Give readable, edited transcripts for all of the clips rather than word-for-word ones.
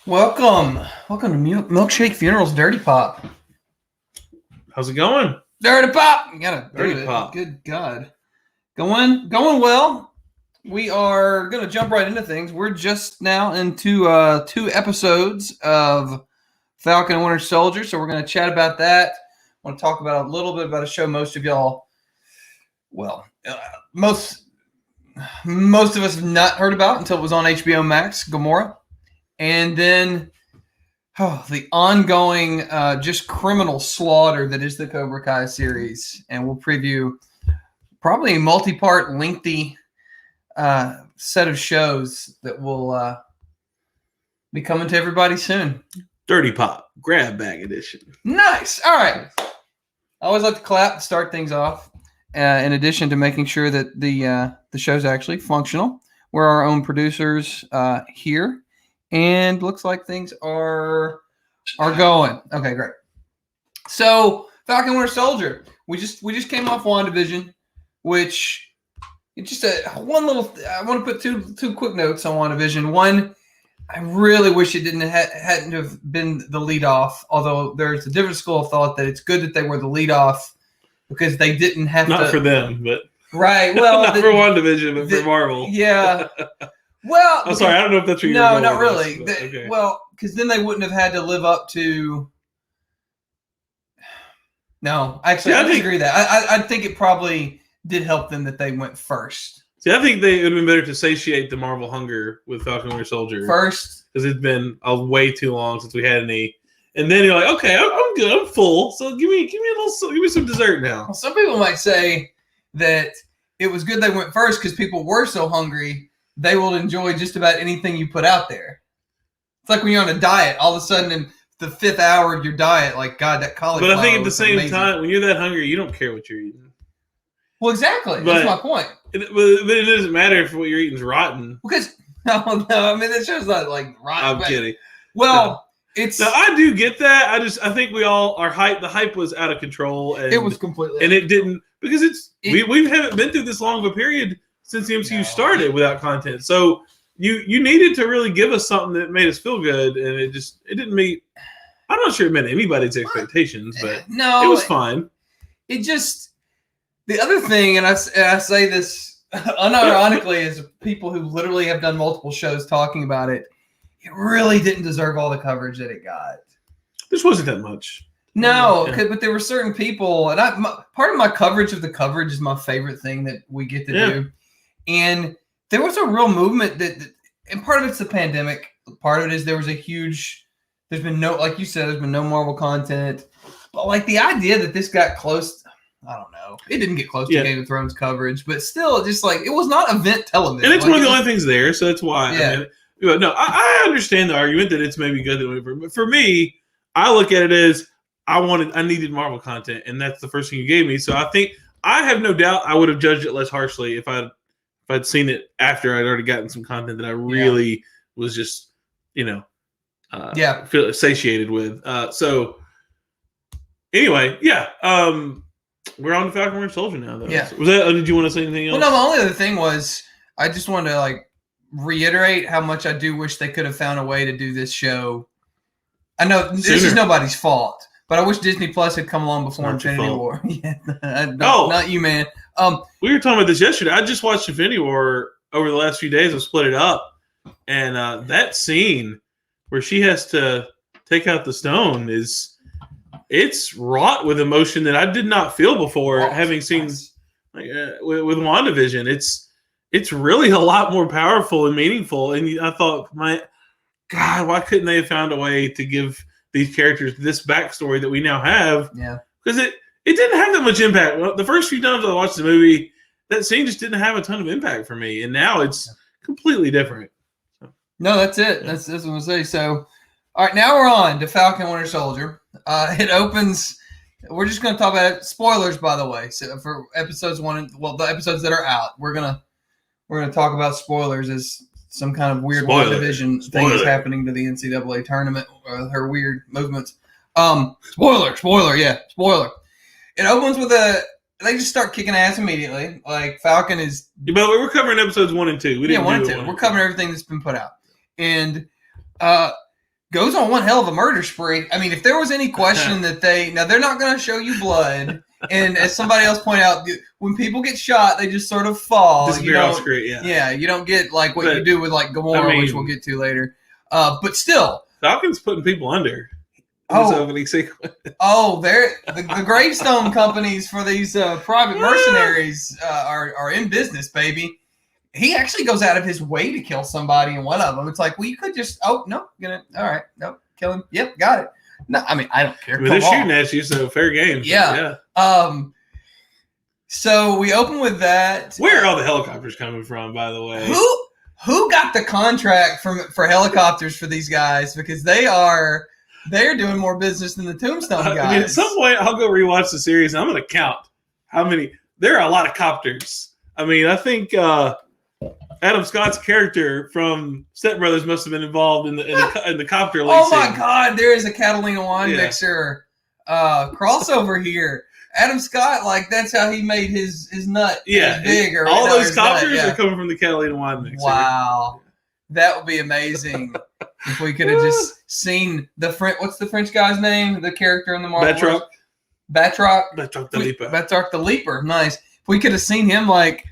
Welcome to Milkshake Funerals Dirty Pop. How's it going? Dirty Pop! You gotta Dirty do it. Pop. Good God. Going well. We are going to jump right into things. We're just now into 2 episodes of Falcon and Winter Soldier, so we're going to chat about that. I want to talk about a little bit about a show most of y'all, most of us have not heard about until it was on HBO Max, Gomorrah. And then the ongoing just criminal slaughter that is the Cobra Kai series. And we'll preview probably a multi-part, lengthy set of shows that will be coming to everybody soon. Dirty Pop, grab bag edition. Nice. All right. I always like to clap to start things off. In addition to making sure that the show's actually functional, we're our own producers here. And looks like things are going. Okay, great. So Falcon Winter Soldier. We just came off WandaVision, which it's just one little. I want to put two quick notes on WandaVision. One, I really wish it hadn't have been the lead off. Although there's a different school of thought that it's good that they were the lead off because they didn't have Not for them, but right. Well, not for WandaVision, but for Marvel. Yeah. Well, I'm sorry, I don't know if that's what you're no, going not with really. this, okay. Well, because then they wouldn't have had to live up to. No, actually, I disagree with that. I think it probably did help them that they went first. See, I think it would have been better to satiate the Marvel hunger with Falcon Winter Soldier First, because it's been way too long since we had any. And then you're like, okay, I'm good, I'm full. So give me some dessert now. well, some people might say that it was good they went first because people were so hungry they will enjoy just about anything you put out there. It's like when you're on a diet, all of a sudden in the 5th hour of your diet, like, God, that cauliflower. But I think at the same amazing. time, when you're that hungry, you don't care what you're eating. Well, exactly. That's my point. But it doesn't matter if what you're eating is rotten. Because no, I mean that show's not like rotten. I'm kidding. Well, it's. No, I do get that. I think we all are hype. The hype was out of control, and It was completely. and it didn't because we haven't been through this long of a period since the MCU started without content. So you needed to really give us something that made us feel good, and it didn't meet. I'm not sure it met anybody's expectations, but no, it was fine. It just the other thing, and I say this unironically, as people who literally have done multiple shows talking about it, it really didn't deserve all the coverage that it got. This wasn't that much. No, but there were certain people, and part of my coverage of the coverage is my favorite thing that we get to do. And there was a real movement and part of it's the pandemic. Part of it is there's been no, like you said, there's been no Marvel content. But like the idea that this got close, I don't know. It didn't get close to Game of Thrones coverage, but still, just like, it was not event television. And it's one of the only things there, so that's why. Yeah. I understand the argument that it's maybe good, but for me, I look at it as I needed Marvel content, and that's the first thing you gave me. So I think I have no doubt I would have judged it less harshly if I'd seen it after I'd already gotten some content that I really was just, feel satiated with. So anyway, we're on to Falcon Winter Soldier now, though. Yeah. Did you want to say anything else? Well, no, the only other thing was I just wanted to reiterate how much I do wish they could have found a way to do this show. I know this is nobody's fault, but I wish Disney Plus had come along before Infinity War. Not you, man. We were talking about this yesterday. I just watched Infinity War over the last few days. I split it up, and that scene where she has to take out the stone it's wrought with emotion that I did not feel before having seen with WandaVision. It's really a lot more powerful and meaningful. And I thought, my God, why couldn't they have found a way to give these characters this backstory that we now have? Yeah, because it didn't have that much impact. The first few times I watched the movie, that scene just didn't have a ton of impact for me, and now it's completely different. No, that's it. Yeah. That's what I'm gonna say. So, all right, now we're on to Falcon Winter Soldier. It opens. We're just gonna talk about it. Spoilers, by the way. So for episodes 1, the episodes that are out, we're gonna talk about spoilers as some kind of weird WandaVision thing is happening to the NCAA tournament. Her weird movements. Spoiler. It opens with they just start kicking ass immediately. Like Falcon is. But we're covering episodes 1 and 2. We didn't 1 and 2. We're covering everything that's been put out, and goes on one hell of a murder spree. I mean, if there was any question that they're not going to show you blood. And as somebody else pointed out, when people get shot, they just sort of fall. Disappear off screen, yeah, you don't get like what you do with like Gomorrah, which we'll get to later. But still, Falcon's putting people under. This opening sequence. They're the gravestone companies for these private mercenaries are in business, baby. He actually goes out of his way to kill somebody in one of them. It's like, well, you could just all right, kill him. Yep, got it. No, I mean, I don't care. They're shooting at you, so fair game. Yeah. So we open with that. Where are all the helicopters coming from, by the way? Who got the contract for helicopters for these guys? Because they're doing more business than the Tombstone guys. I mean, at some point, I'll go rewatch the series, and I'm going to count how many. There are a lot of copters. I mean, I think Adam Scott's character from Step Brothers must have been involved in the copter leak scene. My God, there is a Catalina wine mixer crossover here. Adam Scott, like that's how he made his nut big. Or all those copters are coming from the Catalina wine mixer. Wow, that would be amazing if we could have just seen the French. What's the French guy's name? The character in the Marvel. Batroc the Leaper. Nice. If we could have seen him like.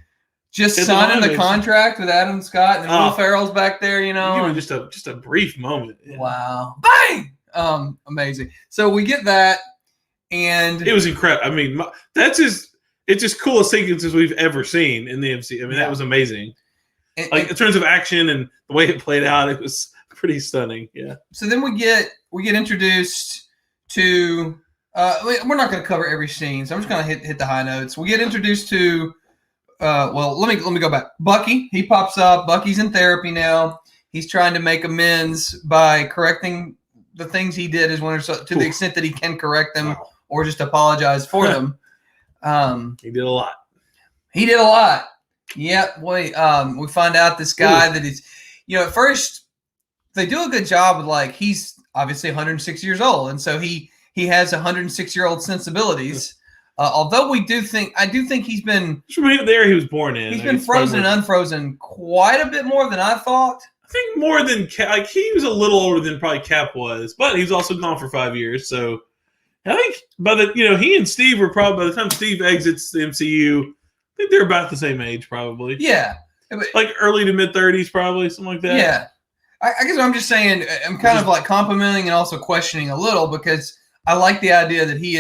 Just signing the contract with Adam Scott and Will Ferrell's back there, you know. Even just a brief moment. Yeah. Wow. Bang! Amazing. So we get that, and it was incredible. I mean, it's just coolest sequences we've ever seen in the MCU. I mean, that was amazing. In terms of action and the way it played out, it was pretty stunning. Yeah. So then we get introduced to. We're not going to cover every scene, so I'm just going to hit the high notes. We get introduced to. Let me go back. Bucky, he pops up. Bucky's in therapy now. He's trying to make amends by correcting the things he did as Winter Soldier to the extent that he can correct them or just apologize for them. He did a lot. Yeah. We find out this guy that is, at first they do a good job with like he's obviously 106 years old, and so he has 106-year-old sensibilities. Although I do think he's been from there he was born in. He's been frozen and unfrozen quite a bit more than I thought. I think more than Cap. He was a little older than probably Cap was, but he was also gone for 5 years. So I think he and Steve were probably by the time Steve exits the MCU, I think they're about the same age probably. Yeah, like early to mid 30s probably, something like that. Yeah, I guess I'm just saying I'm kind of like complimenting and also questioning a little because I like the idea that he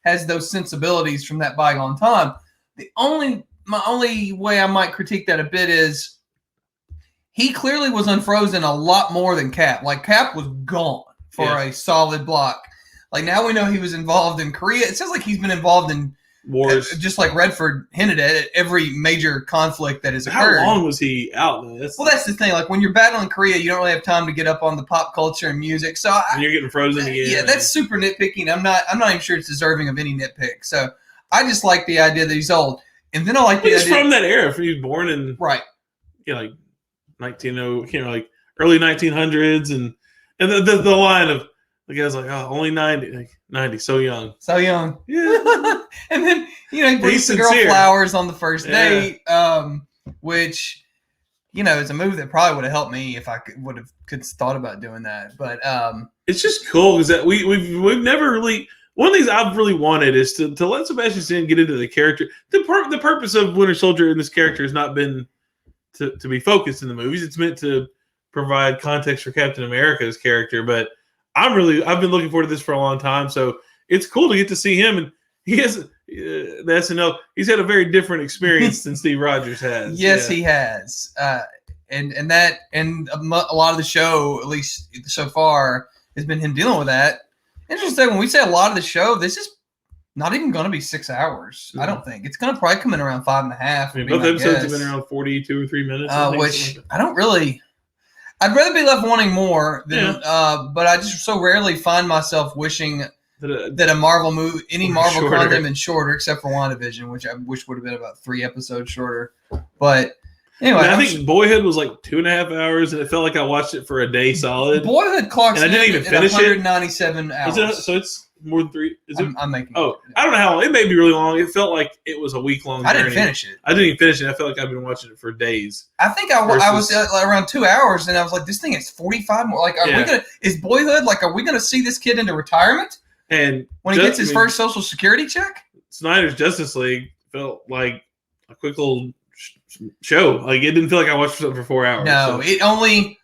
has those sensibilities from that bygone time. My only way I might critique that a bit is he clearly was unfrozen a lot more than Cap. Like Cap was gone for a solid block. Like now we know he was involved in Korea. It sounds like he's been involved in wars, just like Redford hinted at every major conflict that has occurred. How long was he out? That's the thing. Like when you're battling Korea, you don't really have time to get up on the pop culture and music. So you're getting frozen again. Yeah, that's super nitpicking. I'm not even sure it's deserving of any nitpick. So I just like the idea that he's old, and then I like the idea from that era. If he was born in like early 1900s, and the line of the guy's like, oh, only 90, so young. Yeah. And then, he brings the girl flowers on the first date, which, is a move that probably would have helped me if I could thought about doing that. But it's just cool because that we've never really. One of the things I've really wanted is to let Sebastian Stan get into the character. The purpose of Winter Soldier in this character has not been to be focused in the movies. It's meant to provide context for Captain America's character, but I've been looking forward to this for a long time, so it's cool to get to see him. And he has the SNL. He's had a very different experience than Steve Rogers has. Yes, he has, and a lot of the show, at least so far, has been him dealing with that. Interesting. When we say a lot of the show, this is not even going to be 6 hours. I don't think it's going to probably come in around 5.5. I mean, both episodes have been around 42 or 3 minutes. Which I don't really. I'd rather be left wanting more than, but I just so rarely find myself wishing that a Marvel movie, any Marvel content, had been shorter, except for WandaVision, which I wish would have been about 3 episodes shorter. But anyway, I think Boyhood was like 2.5 hours, and it felt like I watched it for a day solid. Boyhood clocks and I didn't even finish 197 hours. So it's more than 3? Is it? I'm making. Oh, I don't know how long. It may be really long. It felt like it was a week-long I journey. didn't finish it. I didn't even finish it. I felt like I've been watching it for days. I think I was around 2 hours, and I was like, "This thing is 45 more. Like, we gonna? Is Boyhood like? Are we gonna see this kid into retirement? And when he gets his first Social Security check?" Snyder's Justice League felt like a quick little show. Like, it didn't feel like I watched something for 4 hours. No, so.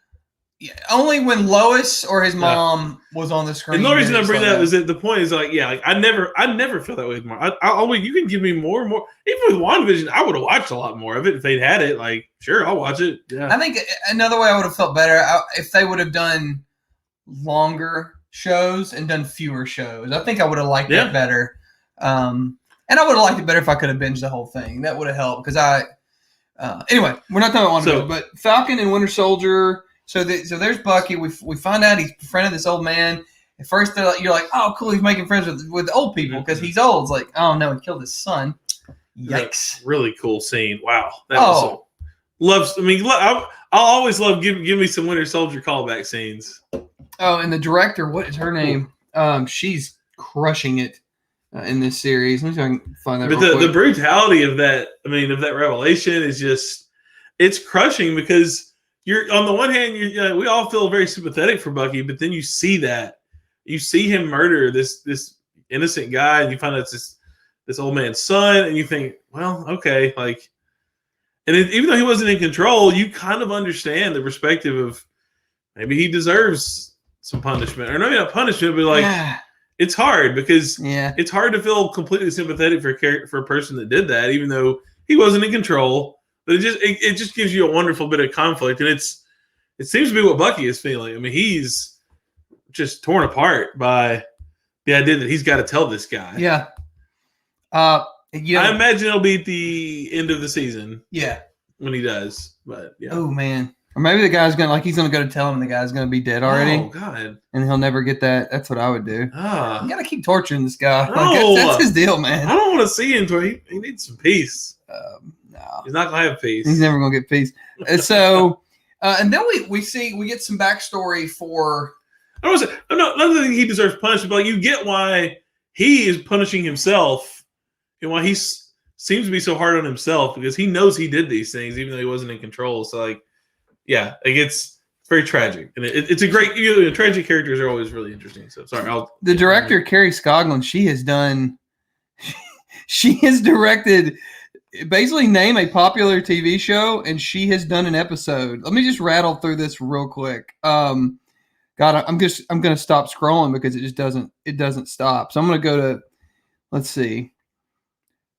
It only when Lois or his mom was on the screen. And the reason I bring that up is that the point is like, I never feel that way with Marvel. You can give me more and more. Even with WandaVision, I would have watched a lot more of it if they'd had it. Like, sure, I'll watch it. Yeah. I think another way I would have felt better if they would have done longer shows and done fewer shows. I think I would have liked that better. And I would have liked it better if I could have binged the whole thing. That would have helped because anyway, we're not talking about WandaVision, but Falcon and Winter Soldier. So there's Bucky. We find out he's befriended this old man. At first, you're like, oh, cool, he's making friends with old people because he's old. It's like, oh, no, he killed his son. Yikes. Really cool scene. Wow. That was I'll always love give me some Winter Soldier callback scenes. Oh, and the director, what is her name? She's crushing it in this series. Let me see if I can find that. But the brutality of that, of that revelation is just, it's crushing because you're on the one hand, we all feel very sympathetic for Bucky, but then you see him murder this innocent guy, and you find out it's this old man's son, and you think, well, okay, like, and even though he wasn't in control, you kind of understand the perspective of maybe he deserves some punishment, or maybe not punishment, but like it's hard because it's hard to feel completely sympathetic for a person that did that, even though he wasn't in control. But it just gives you a wonderful bit of conflict, and it seems to be what Bucky is feeling. He's just torn apart by the idea that he's got to tell this guy. Yeah. I imagine it'll be at the end of the season. Yeah. When he does, but yeah. Oh man. Or maybe the guy's he's gonna go to tell him the guy's gonna be dead already. Oh God. And he'll never get that. That's what I would do. You gotta keep torturing this guy. No. That's his deal, man. I don't want to see him. He needs some peace. No. He's not gonna have peace. He's never gonna get peace. And so, and then we get some backstory for. I don't say, I'm not that he deserves punishment, but you get why he is punishing himself and why he seems to be so hard on himself because he knows he did these things even though he wasn't in control. So it's very tragic, and it's a great. Tragic characters are always really interesting. So sorry, the director Carrie Scoglin, she has directed. Basically, name a popular TV show, and she has done an episode. Let me just rattle through this real quick. God, I'm gonna stop scrolling because it just doesn't stop. So I'm gonna go to, let's see,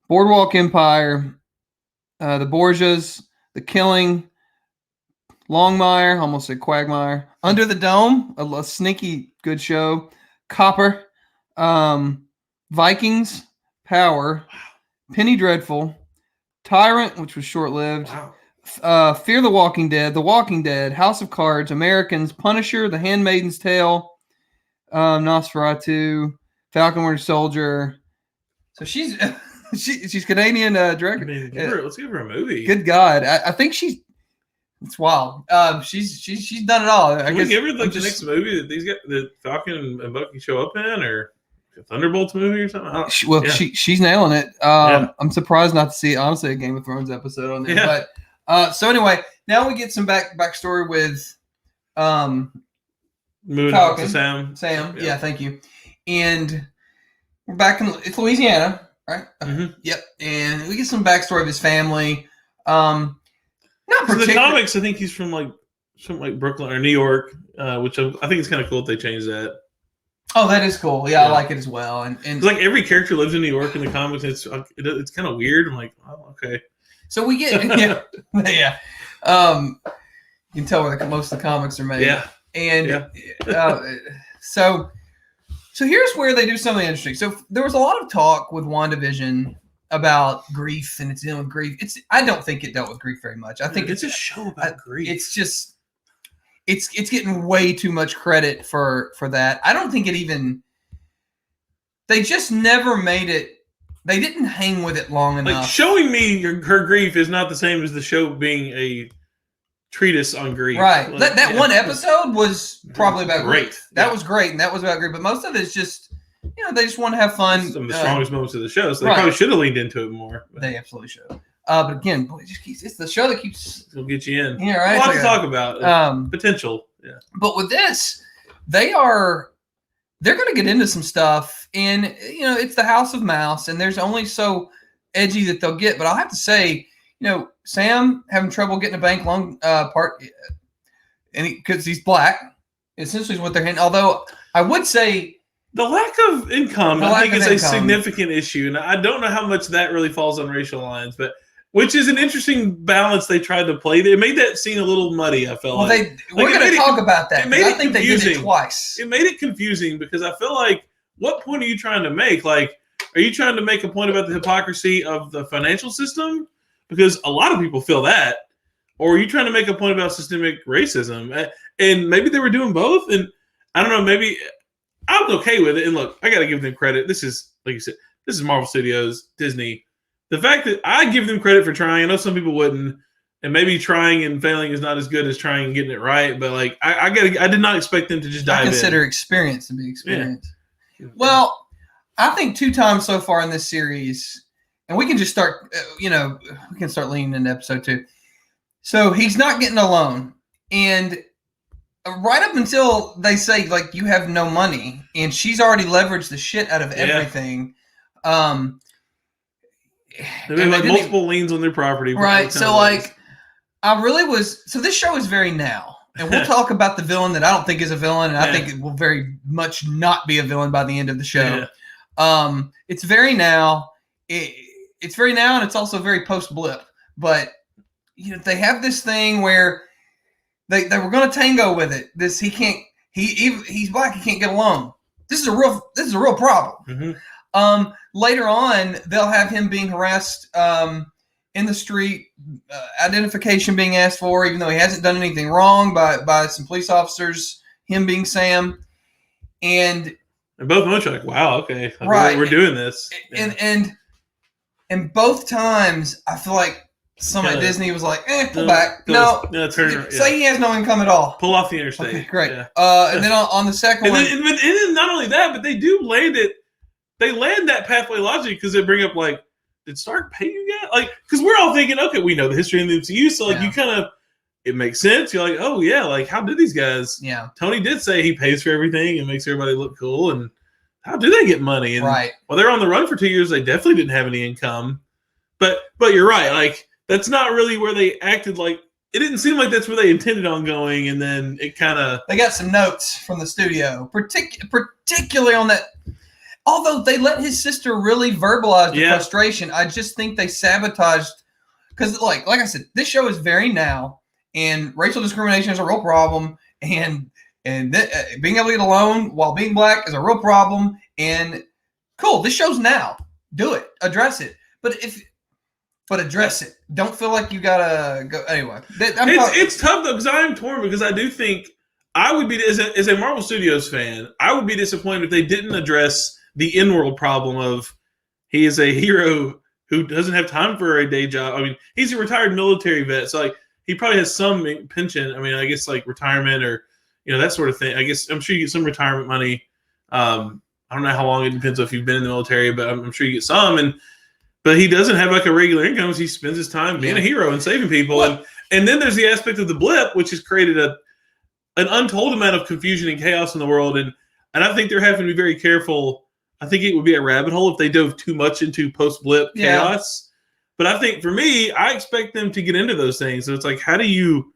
Boardwalk Empire, The Borgias, The Killing, Longmire, almost said Quagmire, Under the Dome, a sneaky good show, Copper, Vikings, Power, Penny Dreadful, Tyrant, which was short-lived. Wow. Fear the Walking Dead, House of Cards, Americans, Punisher, The Handmaid's Tale, Nosferatu, Falcon Winter Soldier. So she's Canadian director. Let's give her a movie. Good God, I think it's wild. She's done it all. Can we give her the next movie that Falcon and Bucky show up in, or a Thunderbolts movie or something? She's nailing it. I'm surprised not to see, honestly, a Game of Thrones episode on there. Yeah. But so anyway, now we get some backstory with moving Falcon, to Sam. Yeah, thank you. And we're back in Louisiana, right? Mm-hmm. Yep. And we get some backstory of his family. Not in the comics, I think he's from like Brooklyn or New York, which I think it's kind of cool if they changed that. Oh, that is cool. Yeah, I like it as well. And it's like every character lives in New York in the comics. It's kind of weird. I'm like, oh, okay. So we get yeah. You can tell where most of the comics are made. Yeah. And so here's where they do something interesting. So there was a lot of talk with WandaVision about grief, and it's dealing with grief. I don't think it dealt with grief very much. I think it's a show about grief. It's just it's getting way too much credit for that. I don't think it even. They just never made it. They didn't hang with it long enough. Like showing me her grief is not the same as the show being a treatise on grief. Right. That one episode was probably about great. Grief. That was great, and that was about grief. But most of it is just they just want to have fun. Some of the strongest moments of the show, so they right. probably should have leaned into it more. But. They absolutely should. But again, boy, it's the show that keeps. It'll get you in. Yeah, right. A lot to talk about. Potential. Yeah. But with this, they're going to get into some stuff, and it's the House of Mouse, and there's only so edgy that they'll get. But I'll have to say, Sam having trouble getting a bank loan part, and because he's black, essentially is what they're hitting. Although I would say the lack of income, I think, is a significant issue, and I don't know how much that really falls on racial lines, but which is an interesting balance they tried to play. They made that scene a little muddy. I felt like we're going to talk about that. I think they did it twice. It made it confusing because I feel like, what point are you trying to make? Like, are you trying to make a point about the hypocrisy of the financial system? Because a lot of people feel that. Or are you trying to make a point about systemic racism? And maybe they were doing both. And I don't know, maybe I'm okay with it. And look, I got to give them credit. This is, like you said, this is Marvel Studios, Disney. The fact that I give them credit for trying, I know some people wouldn't, and maybe trying and failing is not as good as trying and getting it right. But like, I did not expect them to just dive in. I consider experience to be experience. Yeah. Well, I think 2 times so far in this series, and we can just start. We can start leaning into episode 2. So he's not getting a loan, and right up until they say like you have no money, and she's already leveraged the shit out of everything. They have multiple liens on their property. Right. So like I really was so this show is very now. And we'll talk about the villain that I don't think is a villain, and I think it will very much not be a villain by the end of the show. Yeah. It's very now. It's very now, and it's also very post-blip. But they have this thing where they were going to tango with it. He's black. He can't get a loan. This is a real problem. Mm-hmm. Later on, they'll have him being harassed in the street, identification being asked for, even though he hasn't done anything wrong by some police officers, him being Sam. And both of them are like, wow, okay. Right. We're doing this. And both times, I feel like somebody at Disney was like, pull back. Say he has no income at all. Pull off the interstate. Okay, great. Yeah. And then on the second one. And then not only that, but they do land it. They land that pathway logic because they bring up like, did Stark pay you yet? Like, because we're all thinking, okay, we know the history of the MCU, so like you kind of, it makes sense. You're like, oh yeah, like how did these guys? Yeah. Tony did say he pays for everything and makes everybody look cool, and how do they get money? And while they're on the run for 2 years, they definitely didn't have any income. But you're right, like that's not really where they acted. Like it didn't seem like that's where they intended on going, and then it kind of. They got some notes from the studio, particularly on that. Although they let his sister really verbalize the frustration, I just think they sabotaged because, like I said, this show is very now, and racial discrimination is a real problem, and being able to get a loan while being black is a real problem. And cool, this show's now. Do it, address it, but address it. Don't feel like you gotta go anyway. It's tough though because I'm torn because I do think I would be as a Marvel Studios fan, I would be disappointed if they didn't address the in-world problem of he is a hero who doesn't have time for a day job. I mean, he's a retired military vet, so like he probably has some pension. I mean, I guess like retirement or that sort of thing. I guess I'm sure you get some retirement money. I don't know how long it depends if you've been in the military, but I'm sure you get some. But he doesn't have like a regular income. So he spends his time being a hero and saving people. And then there's the aspect of the blip, which has created an untold amount of confusion and chaos in the world. And I think they're having to be very careful. I think it would be a rabbit hole if they dove too much into post-blip chaos. But I think for me, I expect them to get into those things. So it's like, how do you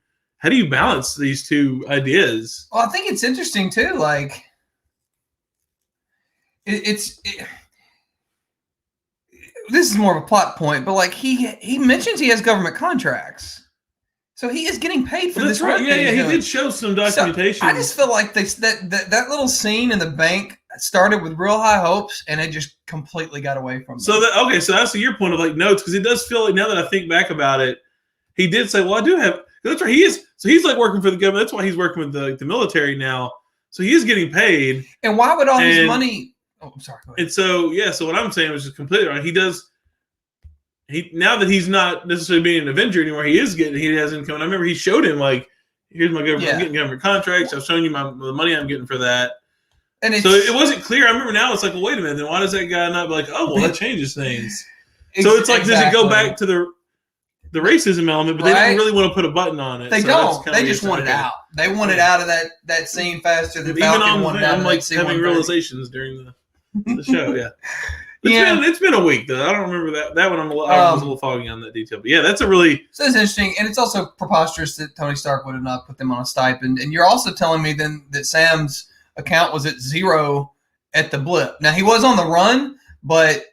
balance these two ideas? Well, I think it's interesting too. Like, this is more of a plot point, but like he mentions he has government contracts, so he is getting paid for this. Right. Yeah, he did show some documentation. So I just feel like that little scene in the bank started with real high hopes, and it just completely got away from them. So that's your point of like notes, because it does feel like now that I think back about it, he did say, "Well, I do have." That's right. He is. So he's like working for the government. That's why he's working with the military now. So he is getting paid. And why would all his money? Oh, I'm sorry. Go ahead. And so what I'm saying was just completely right. He now that he's not necessarily being an Avenger anymore, he has income. And I remember he showed him like, here's my government. I'm getting government contracts. I've shown you the money I'm getting for that. And so it wasn't clear. I remember now it's like, well, wait a minute. Then why does that guy not be like, oh, well, that changes things? So it's like, does it go back to the racism element? But they didn't really want to put a button on it. They don't. They just want it out. They want it out of that scene faster than Falcon wanted out of that scene. Having realizations during the show. Yeah. It's been a week though. I don't remember that. That one I was a little foggy on that detail. But yeah, that's a really. So it's interesting, and it's also preposterous that Tony Stark would have not put them on a stipend. And you're also telling me then that Sam's account was at 0 at the blip. Now he was on the run, but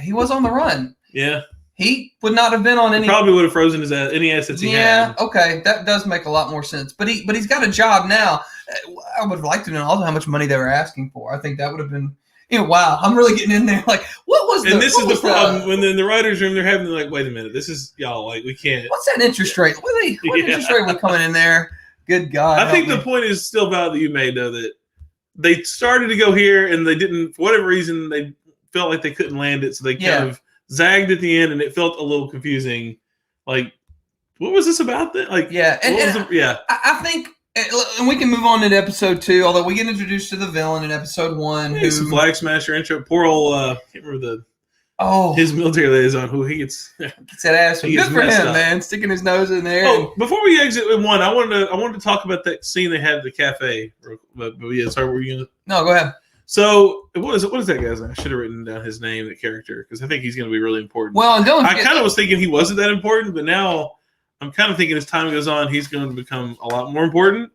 he was on the run. Yeah. He would not have been on any. Probably would have frozen any assets he had. Yeah, okay, that does make a lot more sense. But he's got a job now. I would have liked to know also how much money they were asking for. I think that would have been. Wow, I'm really getting in there. Like, what was? And this is the problem when in the writers' room they're having like, wait a minute, this is y'all like we can't. What's that interest rate? What interest rate was coming in there? Good God! I think the point is still valid that you made though that they started to go here and they didn't for whatever reason they felt like they couldn't land it, so they kind of zagged at the end, and it felt a little confusing. Like, what was this about then? Like, I think, and we can move on to episode 2. Although we get introduced to the villain in episode 1, who's a Flag Smasher intro. Poor old, I can't remember his military liaison who he gets that ass. Good for him, man, sticking his nose in there. Oh, before we exit with 1, I wanted to talk about that scene they had at the cafe. But yeah, sorry, were you gonna? No, go ahead. So what is that guy's name? I should have written down his name, the character, because I think he's going to be really important. Well, and I kind of was thinking he wasn't that important, but now I'm kind of thinking as time goes on, he's going to become a lot more important.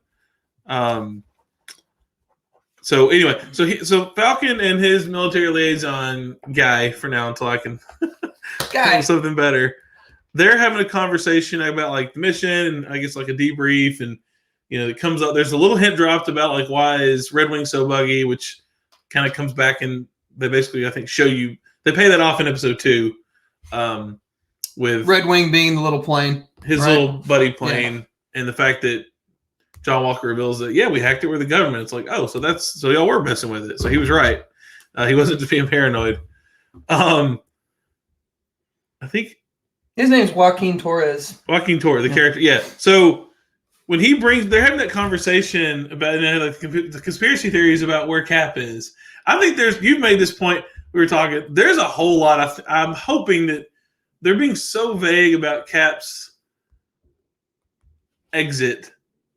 So anyway, so Falcon and his military liaison guy, for now until I can come something better, they're having a conversation about like the mission and I guess like a debrief, and it comes up. There's a little hint dropped about like why is Red Wing so buggy, which kind of comes back and they basically, I think, show you. They pay that off in episode 2, with Red Wing being the little plane, his little buddy plane, and the fact that John Walker reveals that we hacked it with the government. It's like, oh, so y'all were messing with it. So he was right. He wasn't just being paranoid. I think his name's Joaquin Torres. The character, yeah. So when they're having that conversation about the conspiracy theories about where Cap is. I think you've made this point. We were talking. There's a whole lot. I'm hoping that they're being so vague about Cap's exit,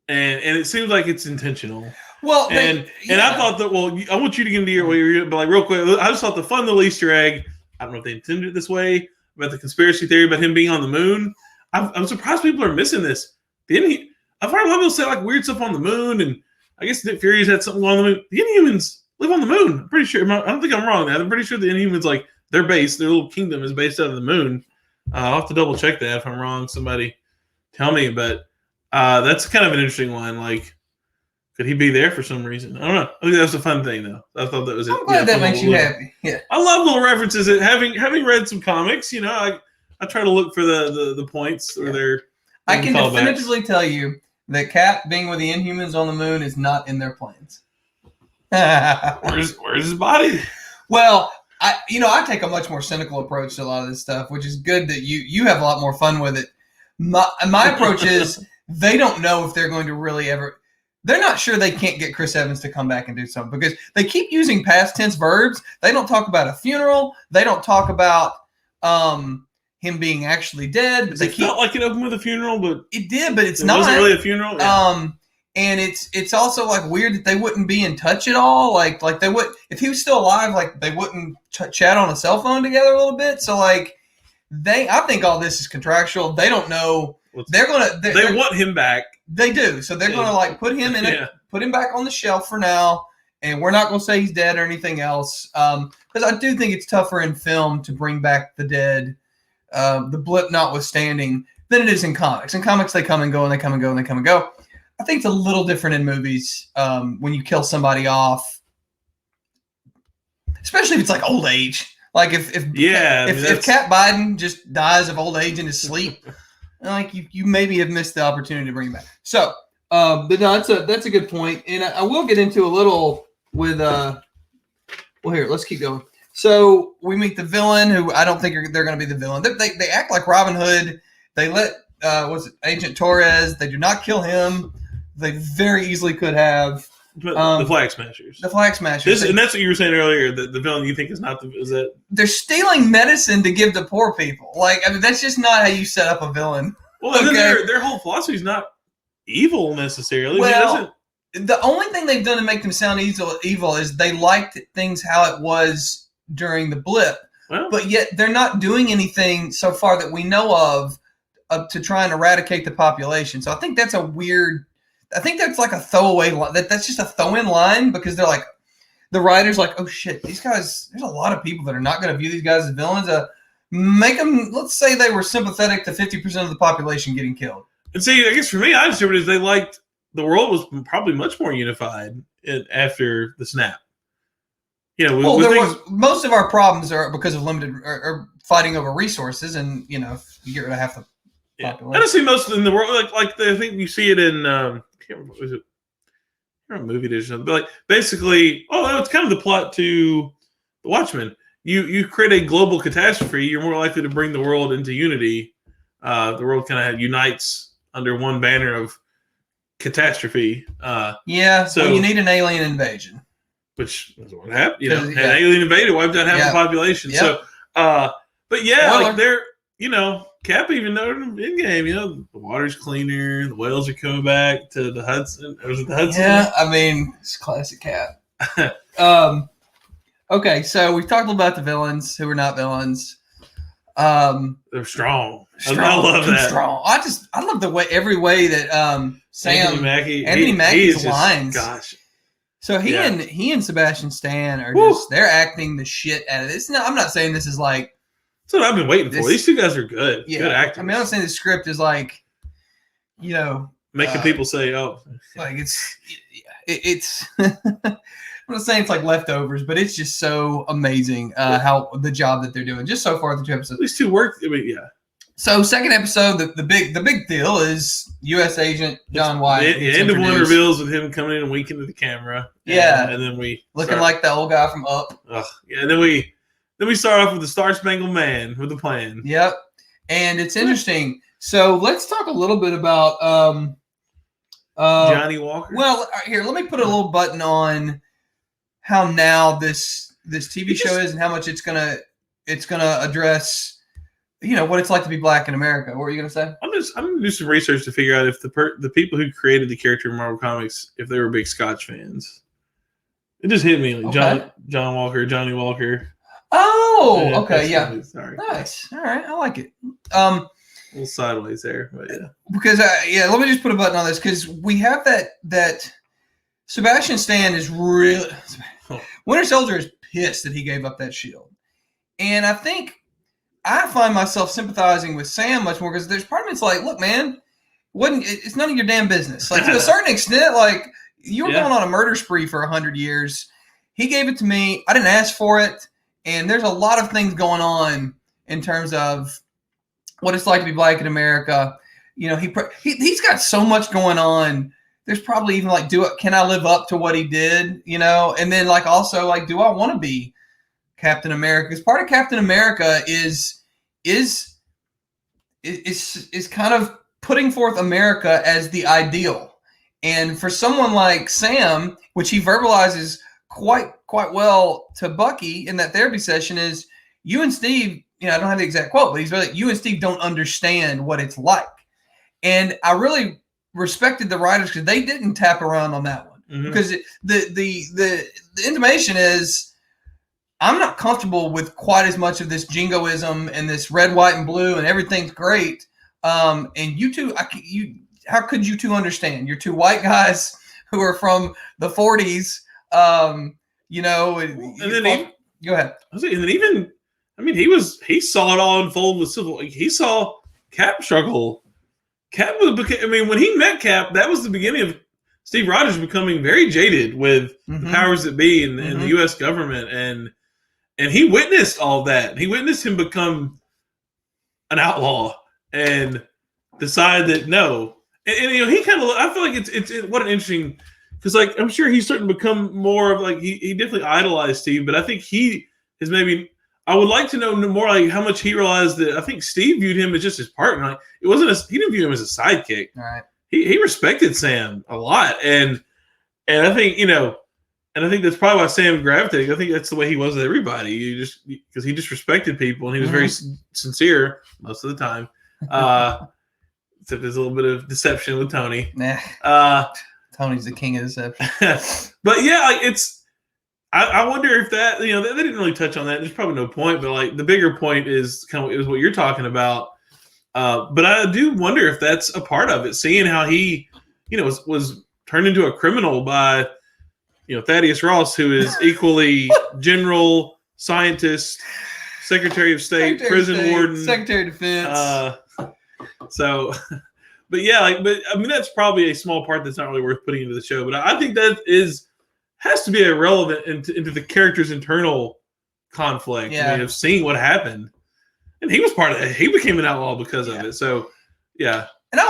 and it seems like it's intentional. Well, and I thought that. Well, I want you to get into but like real quick, I just thought the fun little Easter egg. I don't know if they intended it this way about the conspiracy theory about him being on the moon. I'm surprised people are missing this. I've heard a lot of people say like weird stuff on the moon, and I guess Nick Fury's had something on the moon. The Inhumans live on the moon. I'm pretty sure. I don't think I'm wrong. I'm pretty sure the Inhumans, like their little kingdom is based out of the moon. I'll have to double check that if I'm wrong. Somebody tell me. But that's kind of an interesting one. Like, could he be there for some reason? I don't know. I think that's a fun thing, though. I thought that was it. I'm glad that makes you happy. Yeah, I love little references. Having read some comics, I try to look for the points or their. I can definitively tell you that Cap being with the Inhumans on the moon is not in their plans. Where's his body? Well, I take a much more cynical approach to a lot of this stuff, which is good that you have a lot more fun with it. My approach is they don't know if they're going to really ever. They're not sure they can't get Chris Evans to come back and do something because they keep using past tense verbs. They don't talk about a funeral. They don't talk about him being actually dead. But it felt like it opened with a funeral, but it did, but it wasn't really a funeral. Yeah. And it's also like weird that they wouldn't be in touch at all. Like they would if he was still alive. Like they wouldn't chat on a cell phone together a little bit. So like I think all this is contractual. They don't know. They want him back. They do. So they're gonna like put him in put him back on the shelf for now. And we're not gonna say he's dead or anything else. Because I do think it's tougher in film to bring back the dead. The blip notwithstanding, than it is in comics. In comics, they come and go, and they come and go, and they come and go. I think it's a little different in movies when you kill somebody off, especially if it's like old age. Like if Cat Biden just dies of old age in his sleep, like you maybe have missed the opportunity to bring him back. So, but no, that's a good point, and I will get into a little with. Well, here, let's keep going. So we meet the villain, who I don't think they're going to be the villain. They act like Robin Hood. They let Agent Torres. They do not kill him. They very easily could have. But the Flag Smashers. The Flag Smashers. And that's what you were saying earlier. That the villain you think is not is that they're stealing medicine to give to poor people. Like, I mean, that's just not how you set up a villain. Well, and then their whole philosophy is not evil necessarily. Well, the only thing they've done to make them sound evil is they liked things how it was during the blip. Well, but yet they're not doing anything so far that we know of to try and eradicate the population. So I think that's a weird. I think that's like a throwaway line. That's just a throw-in line because they're like, the writer's like, oh shit, these guys. There's a lot of people that are not going to view these guys as villains. Make them. Let's say they were sympathetic to 50% of the population getting killed. And see, I guess for me, I understood it as they liked the world was probably much more unified after the snap. You know, most of our problems are because of limited or fighting over resources, and you know, you get rid of half the population. I don't see most in the world I think you see it in. I can't remember, was it? I don't know, movie or something. But like basically, it's kind of the plot to The Watchmen. You create a global catastrophe, you're more likely to bring the world into unity. The world kind of unites under one banner of catastrophe. So you need an alien invasion. Which is what happened. You know, an alien invaded, wiped out half the population. Yep. So, but yeah, like they're, you know, Cap even noted in game, you know, the water's cleaner, the whales are coming back to the Hudson. Or was it the Hudson? Yeah, I mean, it's classic Cap. Okay, so we've talked about the villains who are not villains. They're strong. I love that. Strong. I love the way every way that Sam Anthony Mackie's lines. Gosh. So he and Sebastian Stan are they're acting the shit out of this. No, I'm not saying this is like. That's what I've been waiting for. These two guys are good. Yeah, good actors. I mean, I'm not saying the script is like, you know, making people say, "Oh," like it's. I'm not saying it's like leftovers, but it's just so amazing how the job that they're doing just so far the 2 episodes. These two work. I mean, yeah. So second episode, the big deal is U.S. Agent John White. The end of one reveals with him coming in and winking to the camera. And then we looking like the old guy from Up. Yeah, and then we start off with the Star Spangled Man with the plan. Yep, and it's interesting. So let's talk a little bit about Johnny Walker. Well, here, let me put a little button on how now this TV show is and how much it's gonna address. You know what it's like to be black in America. What were you gonna say? I'm gonna do some research to figure out if the people who created the character in Marvel Comics, if they were big Scotch fans. It just hit me like Johnny Walker. Oh, okay, yeah. Sorry. Nice. All right, I like it. A little sideways there, but yeah. Because let me just put a button on this because we have that Sebastian Stan is really Winter Soldier is pissed that he gave up that shield, and I think. I find myself sympathizing with Sam much more because there's part of me that's like, look, man, it's none of your damn business. Like to a certain extent, like you were going on a murder spree for 100 years. He gave it to me. I didn't ask for it. And there's a lot of things going on in terms of what it's like to be black in America. You know, he's got so much going on. There's probably even like, can I live up to what he did? You know, and then like also like, do I want to be Captain America? Because part of Captain America is kind of putting forth America as the ideal. And for someone like Sam, which he verbalizes quite well to Bucky in that therapy session, is you and Steve, you know, I don't have the exact quote, but he's really, you and Steve don't understand what it's like. And I really respected the writers because they didn't tap around on that one. Mm-hmm. Because the intimation is, I'm not comfortable with quite as much of this jingoism and this red, white, and blue, and everything's great. And you two, how could you two understand? You're two white guys who are from the 40s, you know. Go ahead. And then even, I mean, he saw it all unfold with Civil. He saw Cap struggle. Cap was, I mean, when he met Cap, that was the beginning of Steve Rogers becoming very jaded with the powers that be and the U.S. government, and he witnessed all that. He witnessed him become an outlaw and decide that no. And you know, he kind of, I feel like it's what an interesting, because like I'm sure he's starting to become more of like he definitely idolized Steve, but I think he is maybe. I would like to know more like how much he realized that I think Steve viewed him as just his partner. Like it wasn't he didn't view him as a sidekick. All right. He respected Sam a lot, and And I think and I think that's probably why Sam gravitated. I think that's the way he was with everybody. Because he just respected people and he was very sincere most of the time. Except there's a little bit of deception with Tony. Nah. Tony's the king of deception. But yeah, like it's. I wonder if that they didn't really touch on that. There's probably no point, but like the bigger point is is what you're talking about. But I do wonder if that's a part of it. Seeing how he, was turned into a criminal by, Thaddeus Ross, who is equally general, scientist, Secretary of State, prison warden, Secretary of Defense. So, but yeah, but I mean that's probably a small part that's not really worth putting into the show. But I think that has to be irrelevant into the character's internal conflict. Yeah. I mean, of seeing what happened, and he was part of it. He became an outlaw because of it. So, yeah. And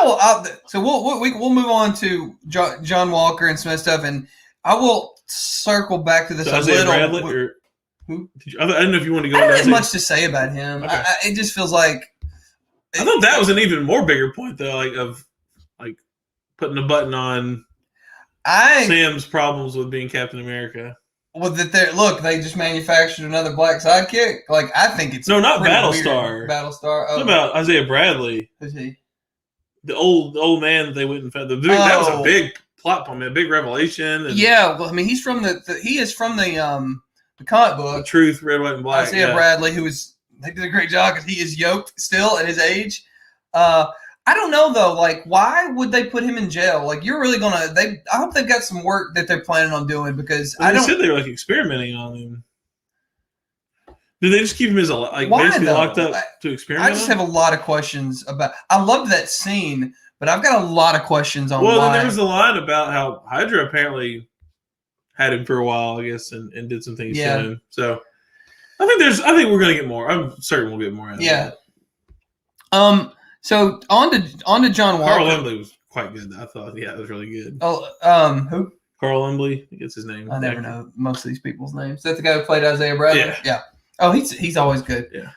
we'll move on to John Walker and some stuff, and I will circle back to this a Isaiah little. Bradley, or who? I don't know if you want to go. I don't have much to say about him. Okay. It just feels like I thought that was an even more bigger point, though, of putting a button on Sam's problems with being Captain America. Well, they just manufactured another black sidekick. Like, I think it's not Battlestar. Battlestar. What about Isaiah Bradley? Who's he? The old man that they went and found. That was a big plot point, a big revelation. Yeah, well, I mean, he's from he is from the comic book. The Truth, Red, White, and Black. Isaiah Bradley, they did a great job because he is yoked still at his age. I don't know though. Like, why would they put him in jail? Like, you're really gonna? I hope they've got some work that they're planning on doing because they said they were experimenting on him. Did they just keep him as basically locked up to experiment? I just have a lot of questions about. I loved that scene, but I've got a lot of questions on. Well, then there was the line about how Hydra apparently had him for a while, I guess, and did some things to him. So I think we're gonna get more. I'm certain we'll get more out of it. So on to John Walker. Carl Lemley was quite good. I thought, it was really good. Oh, who? Carl Lemley, I think it's his name. I never know most of these people's names. Is that the guy who played Isaiah Bradley? Yeah. Oh, he's always good. Yeah.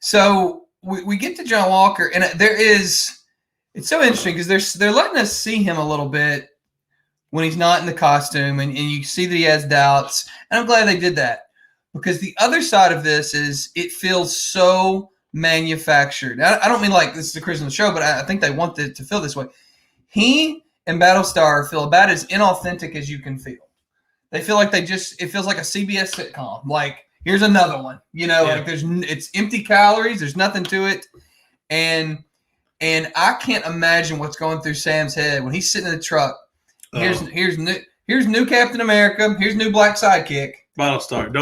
So we get to John Walker, and it's so interesting because they're letting us see him a little bit when he's not in the costume, and you see that he has doubts. And I'm glad they did that because the other side of this is it feels so manufactured. I don't mean like this is a Christmas show, but I think they want it to feel this way. He and Battlestar feel about as inauthentic as you can feel. They feel like it feels like a CBS sitcom. Like, here's another one. Like it's empty calories. There's nothing to it. And I can't imagine what's going through Sam's head when he's sitting in the truck. Here's new Captain America. Here's new black sidekick. Battlestar.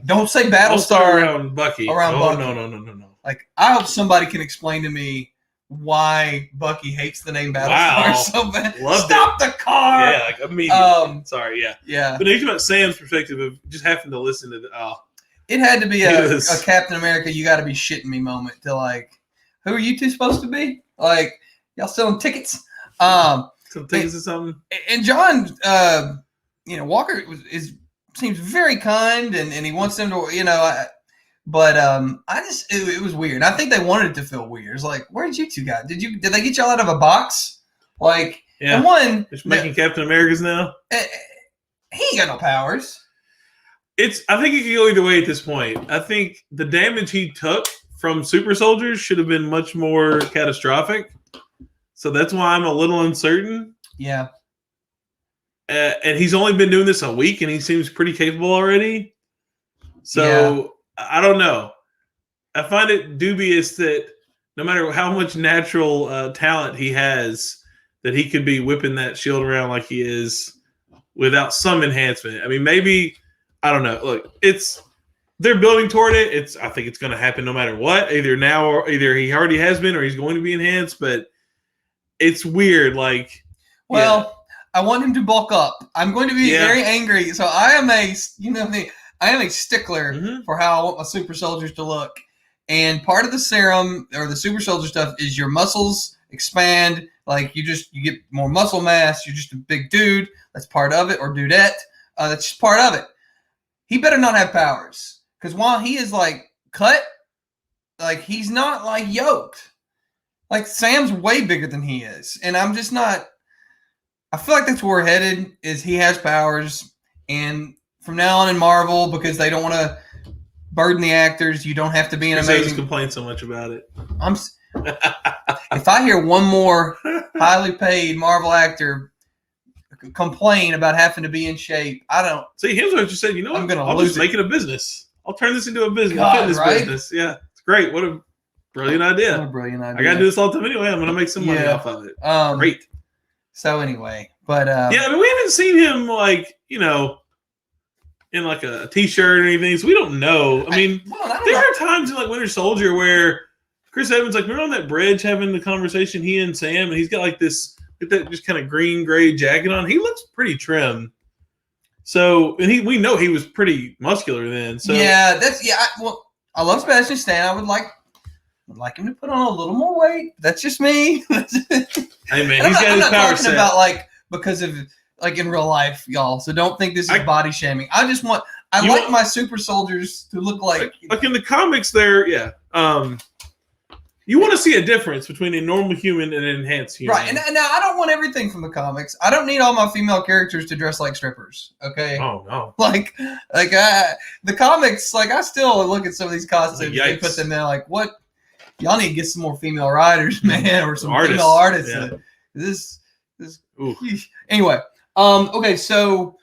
Don't say Battlestar around Bucky. Bucky. No. Like, I hope somebody can explain to me why Bucky hates the name Battlestar so bad. Stop the car! Yeah, like immediately. Sorry, yeah. Yeah. But think about Sam's perspective of just having to listen to it had to be a Captain America, you gotta be shitting me moment to who are you two supposed to be? Like, y'all selling tickets? Some tickets or something? And John, Walker seems very kind and he wants them to, but it was weird. I think they wanted it to feel weird. It's like, where did you two go? Did they get y'all out of a box? Like, and one, just making Captain Americas now. He ain't got no powers. I think it could go either way at this point. I think the damage he took from super soldiers should have been much more catastrophic. So that's why I'm a little uncertain. Yeah. And he's only been doing this a week, and he seems pretty capable already. So I don't know. I find it dubious that no matter how much natural talent he has, that he could be whipping that shield around like he is without some enhancement. I mean, maybe, I don't know. Look, they're building toward it. I think it's going to happen no matter what. Either now or either he already has been or he's going to be enhanced. But it's weird. I want him to bulk up. I'm going to be very angry. So I am a stickler for how I want my super soldiers to look. And part of the serum or the super soldier stuff is your muscles expand. Like you get more muscle mass. You're just a big dude. That's part of it, or dudette. That's just part of it. He better not have powers, because while he is cut, he's not yoked. Like Sam's way bigger than he is, and I'm just not. I feel like that's where we're headed. Is he has powers, and from now on in Marvel, because they don't want to burden the actors, you don't have to be an amazing. Complain so much about it. If I hear one more highly paid Marvel actor complain about having to be in shape, I don't. See, Hemsworth just said, "You know what? I'll just make it a business. I'll turn this into a business, business. Yeah, it's great. What a brilliant idea! What a brilliant idea! I got to do this all the time anyway. I'm going to make some money off of it. Great. So anyway, but yeah, I mean, we haven't seen him in like a t-shirt or anything, so we don't know. I mean, there are times in like Winter Soldier where Chris Evans, like, we're on that bridge having the conversation, he and Sam, and he's got like this, that just kind of green gray jacket on. He looks pretty trim. So, and we know he was pretty muscular then. So yeah, I love Sebastian Stan. I would like him to put on a little more weight. That's just me. Hey man, he's got his power set. About like because of like in real life, y'all. So don't think this is body shaming. I like my super soldiers to look like in the comics. There, yeah. You want to see a difference between a normal human and an enhanced human, right? And now I don't want everything from the comics. I don't need all my female characters to dress like strippers. Okay. Oh no. Like the comics. Like I still look at some of these costumes. They put them there. Like what? Y'all need to get some more female writers, man, or some female artists. Yeah. This. Anyway. Okay. So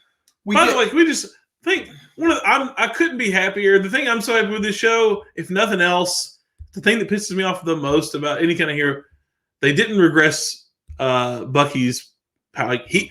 by the way, we just think I couldn't be happier. The thing I'm so happy with this show, if nothing else, the thing that pisses me off the most about any kind of hero, they didn't regress Bucky's power. Like he'd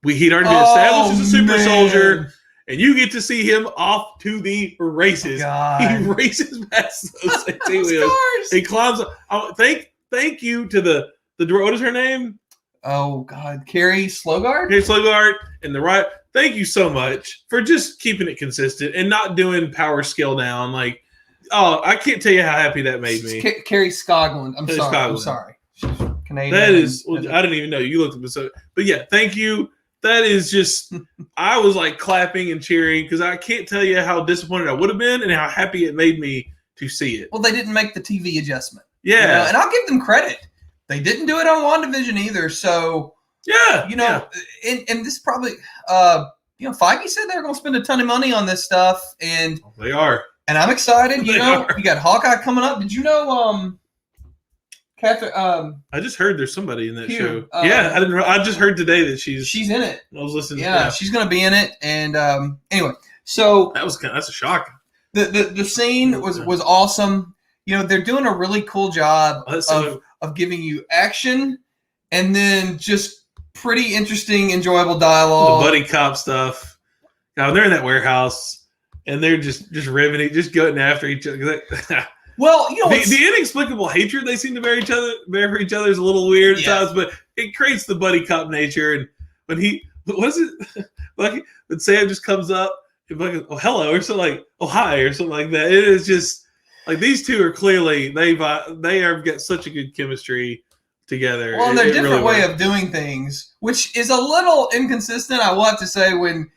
already been established as a super soldier. And you get to see him off to the races. He races past those 18 wheels. He climbs up. Thank you to the what is her name? Oh God, Carrie Slogard. Carrie Slogard and the right. Thank you so much for just keeping it consistent and not doing power scale down. Like, I can't tell you how happy that made me. Carrie Skoglund. I'm sorry. She's Canadian. That is. I didn't even know you looked at it. But yeah, thank you. That is just, I was like clapping and cheering because I can't tell you how disappointed I would have been and how happy it made me to see it. Well, they didn't make the TV adjustment. Yeah. And I'll give them credit. They didn't do it on WandaVision either. So, and this probably, Feige said they were going to spend a ton of money on this stuff. And they are. And I'm excited. You got Hawkeye coming up. Did you know, Catherine, I just heard there's somebody in that show. I didn't. I just heard today that she's in it. I was listening. Yeah, she's going to be in it. And anyway, so that's a shock. The scene was awesome. They're doing a really cool job of giving you action and then just pretty interesting, enjoyable dialogue. The buddy cop stuff. Now they're in that warehouse and they're just riveting, just going after each other. Well, the inexplicable hatred they seem to bear for each other is a little weird at times, but it creates the buddy cop nature. And when like when Sam just comes up and like, oh hello, or something like, oh hi, or something like that. It is just like these two are clearly they are get such a good chemistry together. Well, they're a different way of doing things, which is a little inconsistent. I will have to say when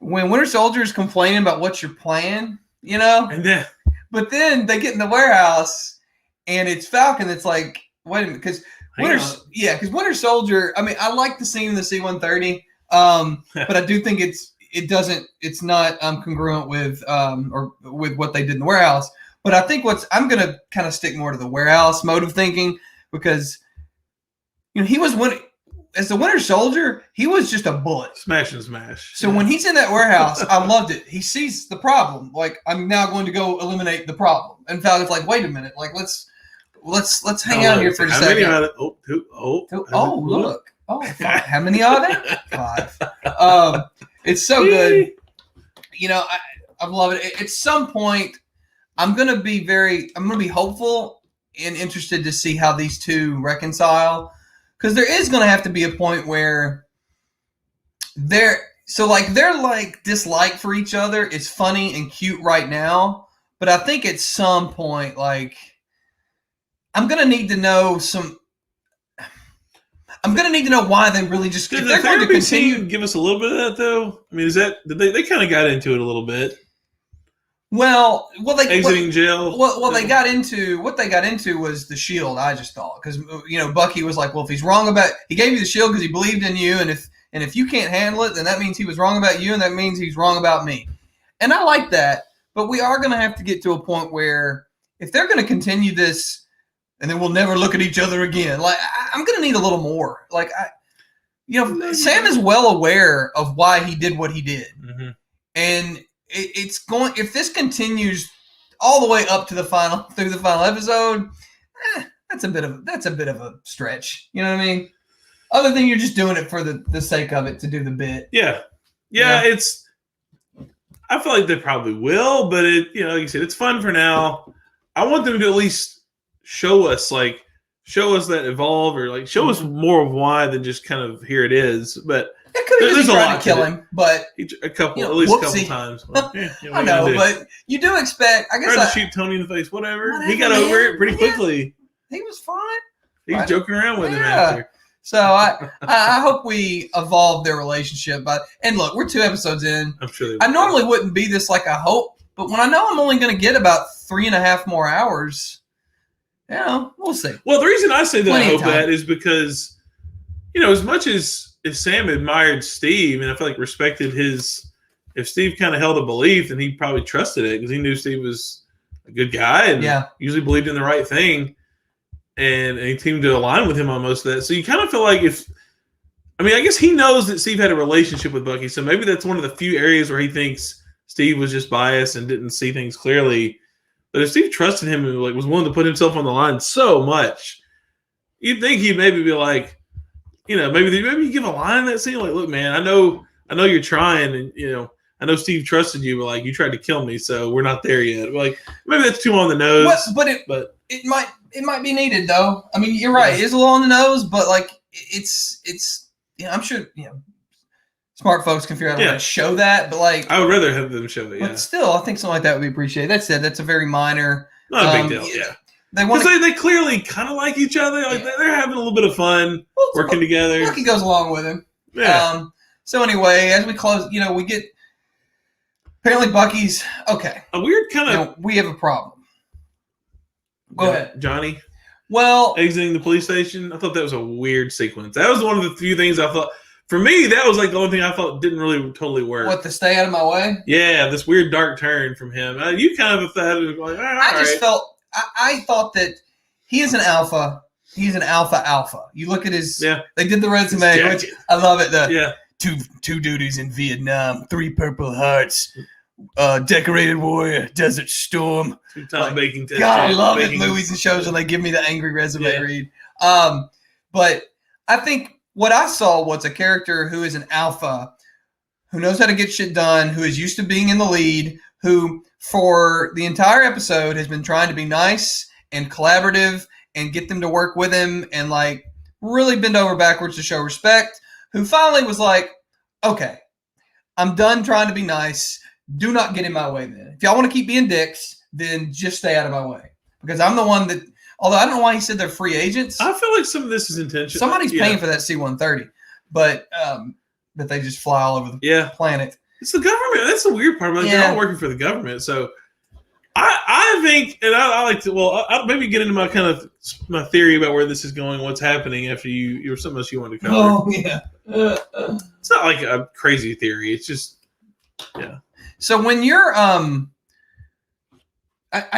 Winter Soldier is complaining about what's your plan. But then they get in the warehouse and it's Falcon that's like, wait a minute, because Winter Soldier, I mean, I like the scene in the C-130, but I do think it's not congruent with what they did in the warehouse. But I think I'm going to kind of stick more to the warehouse mode of thinking because, he was as the Winter Soldier, he was just a bullet. Smash and smash. So when he's in that warehouse, I loved it. He sees the problem. Like, I'm now going to go eliminate the problem. And Falcon's like, wait a minute. Like, let's hang out here for a second. Look. Oh, 5. How many are there? 5. It's so good. I love it. At some point, I'm going to be hopeful and interested to see how these two reconcile. Because there is going to have to be a point where their dislike for each other is funny and cute right now. But I think at some point, like, I'm going to need to know why they really just. Did the therapy scene give us a little bit of that though? I mean, is that they kind of got into it a little bit? Well, they exiting jail. Well, they got into what they got into was the shield. I just thought because Bucky was like, well, if he's wrong about, he gave you the shield because he believed in you, and if you can't handle it, then that means he was wrong about you, and that means he's wrong about me. And I like that, but we are going to have to get to a point where if they're going to continue this, and then we'll never look at each other again. Like I'm going to need a little more. Like Sam is well aware of why he did what he did, and it's going. If this continues all the way up to the final episode, that's a bit of a stretch. You know what I mean? Other than you're just doing it for the sake of it to do the bit. Yeah. It's. I feel like they probably will, but like you said, it's fun for now. I want them to at least show us that evolve, or like show us more of why than just kind of here it is. But there's a lot to kill him, but at least a couple times. Like, I know, but you do expect. I guess I shoot Tony in the face. Whatever. He got over it pretty quickly. He was fine. He was joking around with him after. So I hope we evolve their relationship. And look, we're 2 episodes in. I'm sure I normally wouldn't be this like I hope, but when I know I'm only going to get about 3.5 more hours, we'll see. Well, the reason I say that I hope that is because, as much as Sam admired Steve and I feel like respected if Steve kind of held a belief, then he probably trusted it because he knew Steve was a good guy and usually believed in the right thing. And he seemed to align with him on most of that. So you kind of feel like I guess he knows that Steve had a relationship with Bucky. So maybe that's one of the few areas where he thinks Steve was just biased and didn't see things clearly. But if Steve trusted him and was willing to put himself on the line so much, you'd think he'd maybe be like, maybe you give a line in that scene. Like, look, man, I know you're trying and, I know Steve trusted you, but like you tried to kill me. So we're not there yet. Like maybe that's too on the nose. But it might be needed though. I mean, you're right. It is a little on the nose, but like it's I'm sure smart folks can figure out how to show that. But like I would rather have them show it. But still, I think something like that would be appreciated. That said, that's a very minor. Not a big deal. Yeah. They clearly kind of like each other. Like they're having a little bit of fun working together. Bucky goes along with him. Yeah. So anyway, as we close, we get apparently Bucky's okay. A weird kind of. We have a problem. Go ahead, Johnny. Well, exiting the police station. I thought that was a weird sequence. That was one of the few things I thought. For me, that was like the only thing I thought didn't really totally work. What, to stay out of my way? Yeah, this weird dark turn from him. You kind of thought it was like, I thought that he is an alpha. He's an alpha. You look at his. Yeah. They did the resume. Which I love it. Two duties in Vietnam, 3 Purple Hearts, decorated warrior, Desert Storm. 2-time baking test. God, I love it. Movies and shows when they give me the angry resume read. But I think what I saw was a character who is an alpha, who knows how to get shit done, who is used to being in the lead, who for the entire episode has been trying to be nice and collaborative and get them to work with him and like really bend over backwards to show respect, who finally was like, okay, I'm done trying to be nice. Do not get in my way then. If y'all want to keep being dicks, then just stay out of my way. Because I'm the one that, although I don't know why he said they're free agents. I feel like some of this is intentional. Somebody's paying for that C-130. But they just fly all over the planet. It's the government. That's the weird part. Like, they're all working for the government. So I think, and I like to, I'll maybe get into my theory about where this is going, what's happening after you're something else you wanted to cover. Oh, yeah. It's not like a crazy theory. It's just, So when you're, I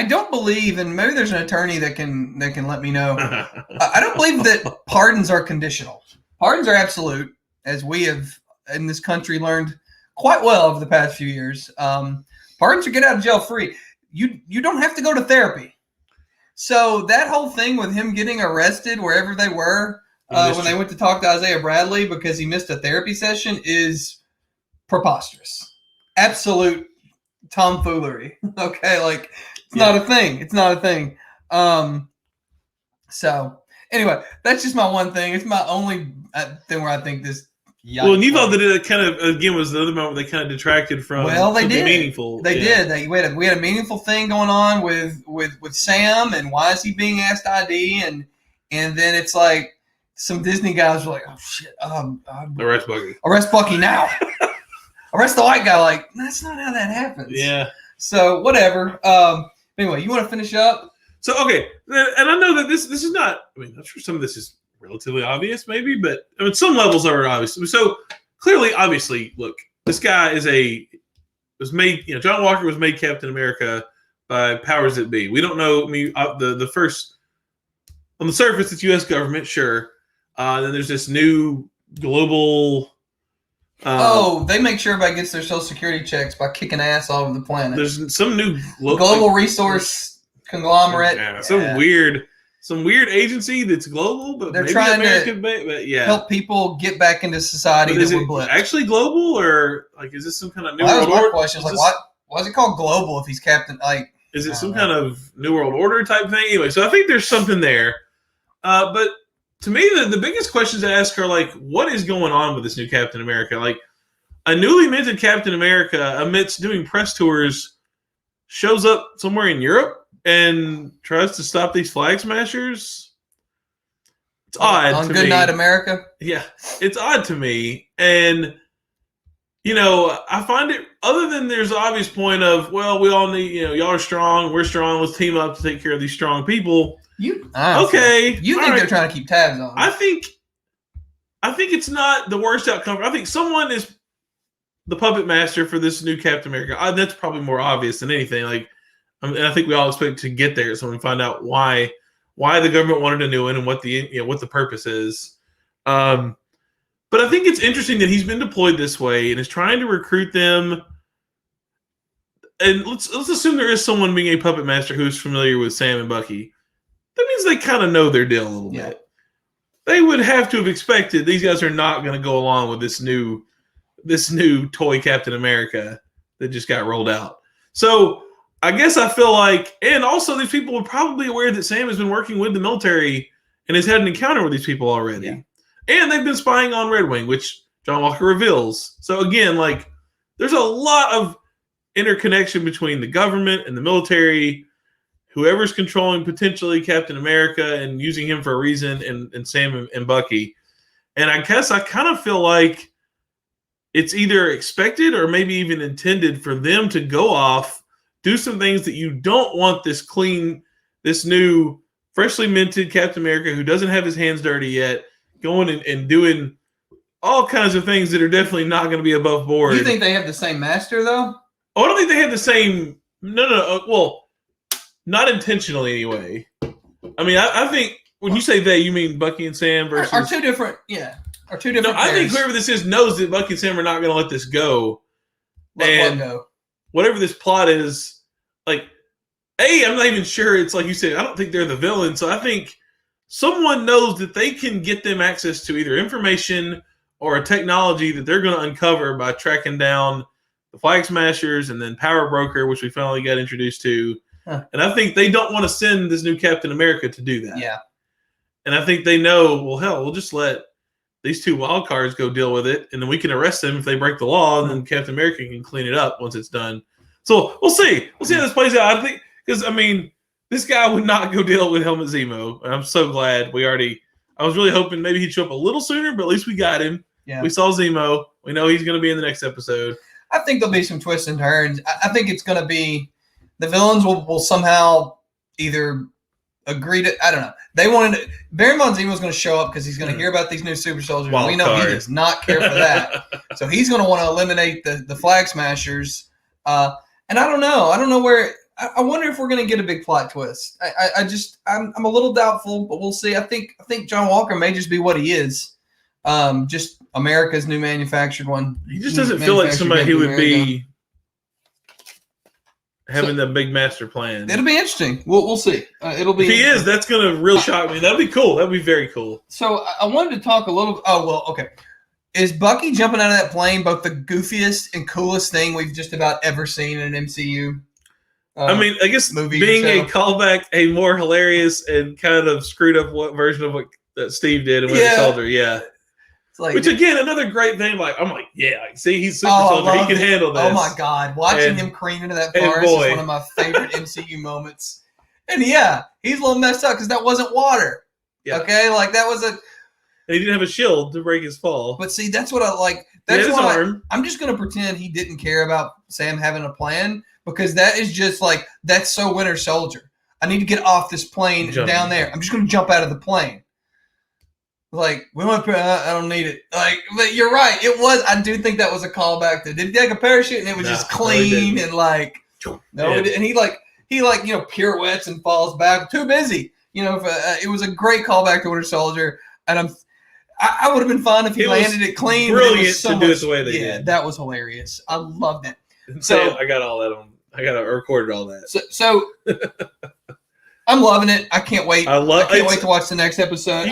don't believe, and maybe there's an attorney that can let me know. I don't believe that pardons are conditional. Pardons are absolute, as we have in this country learned quite well over the past few years. Pardons are get out of jail free. You don't have to go to therapy. So that whole thing with him getting arrested wherever they were when they went to talk to Isaiah Bradley because he missed a therapy session is preposterous. Absolute tomfoolery. Okay, like it's not a thing. It's not a thing. So anyway, that's just my one thing. It's my only thing where I think this. Well, and you thought that it kind of again was the other moment where they kind of detracted from. Well, they did. Meaningful. They did. We had a meaningful thing going on with Sam, and why is he being asked ID, and then it's like some Disney guys were like, oh shit, arrest Bucky. Arrest Bucky now. Arrest the white guy. Like that's not how that happens. Yeah. So whatever. Anyway, you want to finish up? So okay, and I know that this is not. I mean, I'm sure some of this is relatively obvious, maybe, but I mean, some levels are obvious. So clearly, obviously, look, this guy was made. John Walker was made Captain America by powers that be. We don't know. I mean, the first on the surface, it's U.S. government, sure. Then there's this new global. They make sure everybody gets their Social Security checks by kicking ass all over the planet. There's some new global resource conglomerate. Yeah, some weird agency that's global, but they're maybe trying American, to yeah. help people get back into society. But is it blipped. actually global, or like is this some kind of new world world order? Question is why is it called global if he's captain? Like, is it some kind of new world order type thing? Anyway, so I think there's something there. But to me, the biggest questions to ask are like, what is going on with this new Captain America? Like, a newly minted Captain America, amidst doing press tours, shows up somewhere in Europe and tries to stop these flag smashers. It's odd on to Good me. Night America. Yeah, it's odd to me. And, I find it, other than there's an obvious point of, well, we all need, y'all are strong, we're strong, let's team up to take care of these strong people. Okay. You think they're trying to keep tabs on them. I think it's not the worst outcome. I think someone is the puppet master for this new Captain America. That's probably more obvious than anything. Like, and I think we all expect to get there so we find out why the government wanted a new one and what the purpose is. But I think it's interesting that he's been deployed this way and is trying to recruit them. And let's assume there is someone being a puppet master who's familiar with Sam and Bucky. That means they kind of know their deal a little bit. They would have to have expected these guys are not going to go along with this new toy Captain America that just got rolled out. So I guess I feel like, and also these people are probably aware that Sam has been working with the military and has had an encounter with these people already. Yeah. And they've been spying on Red Wing, which John Walker reveals. So again, like, there's a lot of interconnection between the government and the military, whoever's controlling potentially Captain America and using him for a reason, and Sam and Bucky. And I guess I kind of feel like it's either expected or maybe even intended for them to go off, do some things that you don't want this new, freshly minted Captain America who doesn't have his hands dirty yet, going and doing all kinds of things that are definitely not going to be above board. Do you think they have the same master, though? Oh, I don't think they have the same. No. Well, not intentionally anyway. I mean, I think when you say they, you mean Bucky and Sam versus. Are two different, yeah. Are two different I think whoever this is knows that Bucky and Sam are not going to let this go. Let go. Whatever this plot is, like, I'm not even sure. It's like you said, I don't think they're the villain. So I think someone knows that they can get them access to either information or a technology that they're going to uncover by tracking down the Flag Smashers and then Power Broker, which we finally got introduced to. Huh. And I think they don't want to send this new Captain America to do that. Yeah. And I think they know, well, hell, we'll just let these two wild cards go deal with it, and then we can arrest them if they break the law, and then Captain America can clean it up once it's done. So we'll see. We'll see how this plays out. I think, because, I mean, this guy would not go deal with Helmut Zemo, and I'm so glad I was really hoping maybe he'd show up a little sooner, but at least we got him. Yeah. We saw Zemo. We know he's going to be in the next episode. I think there'll be some twists and turns. I think it's going to be the villains will somehow either agree to, I don't know. They wanted to, Baron von Zemo's going to show up because he's going to hear about these new super soldiers. Wild we know card. He does not care for that. So he's going to want to eliminate the Flag Smashers. And I don't know. I don't know where. I wonder if we're going to get a big plot twist. I'm a little doubtful, but we'll see. I think John Walker may just be what he is. Just America's new manufactured one. He just doesn't feel like somebody who would be having the big master plan. It'll be interesting. We'll see. It'll be. If he is, that's going to really shock me. That'd be cool. That'd be very cool. So I wanted to talk a little. Oh well, okay. Is Bucky jumping out of that plane both the goofiest and coolest thing we've just about ever seen in an MCU? I mean, I guess being a callback, a more hilarious and kind of screwed up version of what Steve did in Winter Soldier, yeah. Like, which again, another great thing. Like, I'm like, yeah, see, he's super soldier. He can handle this. Oh my god, watching him cream into that forest is one of my favorite MCU moments. And yeah, he's a little messed up because that wasn't water. Yeah. Okay, like that was a. He didn't have a shield to break his fall. But see, that's what I like. That's why I'm just going to pretend he didn't care about Sam having a plan. because that is just like, that's so Winter Soldier. I need to get off this plane down there. I'm just going to jump out of the plane. Like, we want to, I don't need it. Like, but you're right. It was, I do think that was a callback to, did he take a parachute and it was just clean and like, no, and he pirouettes and falls back. Too busy. It was a great callback to Winter Soldier. And I would have been fine if he landed it clean. Brilliant to do it the way they did. Yeah, that was hilarious. I loved it. So I got all that on. I recorded all that. So I'm loving it. I can't wait. I can't wait to watch the next episode.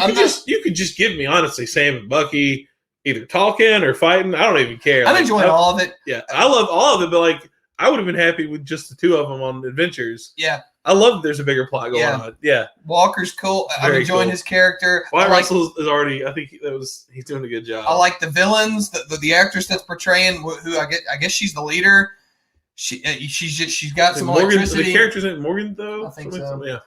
You could just give me, honestly, Sam and Bucky either talking or fighting. I don't even care. I'm enjoying all of it. Yeah, I love all of it, but like, I would have been happy with just the two of them on adventures. Yeah. I love that there's a bigger plot going on. Yeah. Walker's cool. I'm enjoying his character. Wyatt Russell is alre's he's doing a good job. I like the villains, the actress that's portraying who I guess she's the leader. She's got some electricity. The character's in Morgan though. I think so. Yeah.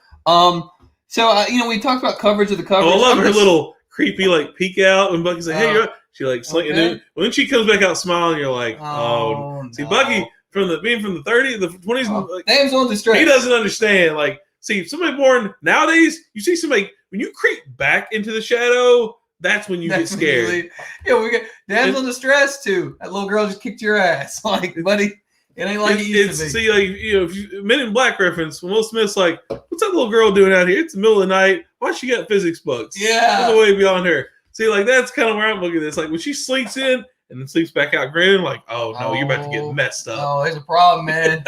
We talked about coverage of the coverage. Oh, I love her little creepy like peek out when Bucky's like, "Hey, you're," she like slinking in. When she comes back out smiling, you're like, "Oh." See, Bucky from the 30s, the 20s, damsel in distress. He doesn't understand. Like, see, somebody born nowadays, you see somebody when you creep back into the shadow. That's when you get scared. We got damsel in distress too. That little girl just kicked your ass, like, buddy. It ain't like it used to be. See, like, if you Men in Black reference, when Will Smith's like, what's that little girl doing out here? It's the middle of the night. Why she got physics books? Yeah. There's a way beyond her. See, like, that's kind of where I'm looking at this. Like, when she slinks in and then sleeps back out grinning, like, oh, no, you're about to get messed up. Oh, there's a problem, man.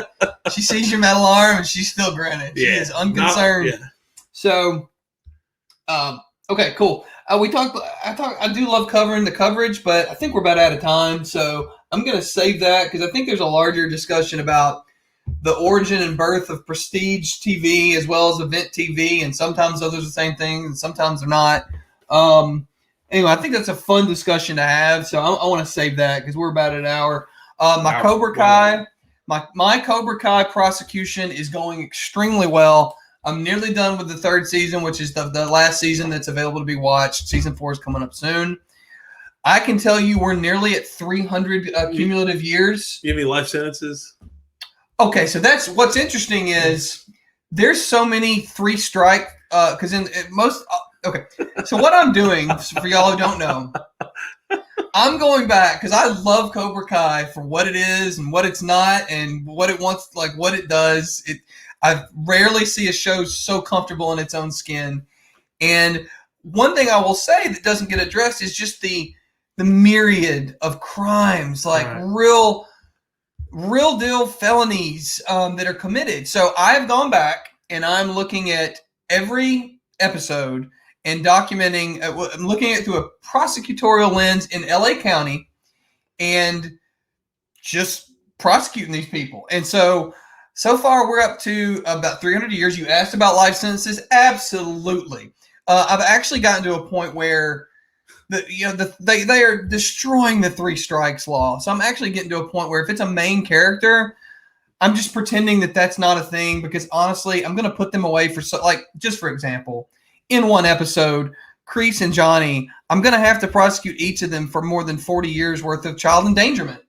She sees your metal arm and she's still grinning. She is unconcerned. So, okay, cool. I do love covering the coverage, but I think we're about out of time. So I'm going to save that because I think there's a larger discussion about the origin and birth of prestige TV as well as event TV. And sometimes those are the same thing and sometimes they're not. Anyway, I think that's a fun discussion to have. So I want to save that because we're about an hour. My Cobra Kai prosecution is going extremely well. I'm nearly done with the third season, which is the last season that's available to be watched. Season 4 is coming up soon. I can tell you we're nearly at 300 cumulative years. You have any life sentences? Okay, so that's what's interesting is there's so many 3-strike because in most okay. So what I'm doing for y'all who don't know, I'm going back because I love Cobra Kai for what it is and what it's not and what it wants, like what it does. I rarely see a show so comfortable in its own skin. And one thing I will say that doesn't get addressed is just the myriad of crimes, like real deal felonies that are committed. So I've gone back and I'm looking at every episode and documenting, I'm looking at it through a prosecutorial lens in LA County and just prosecuting these people. And so far, we're up to about 300 years. You asked about life sentences. Absolutely. I've actually gotten to a point where they are destroying the 3 strikes law. So I'm actually getting to a point where if it's a main character, I'm just pretending that that's not a thing because honestly, I'm going to put them away for just for example, in one episode, Kreese and Johnny, I'm going to have to prosecute each of them for more than 40 years worth of child endangerment.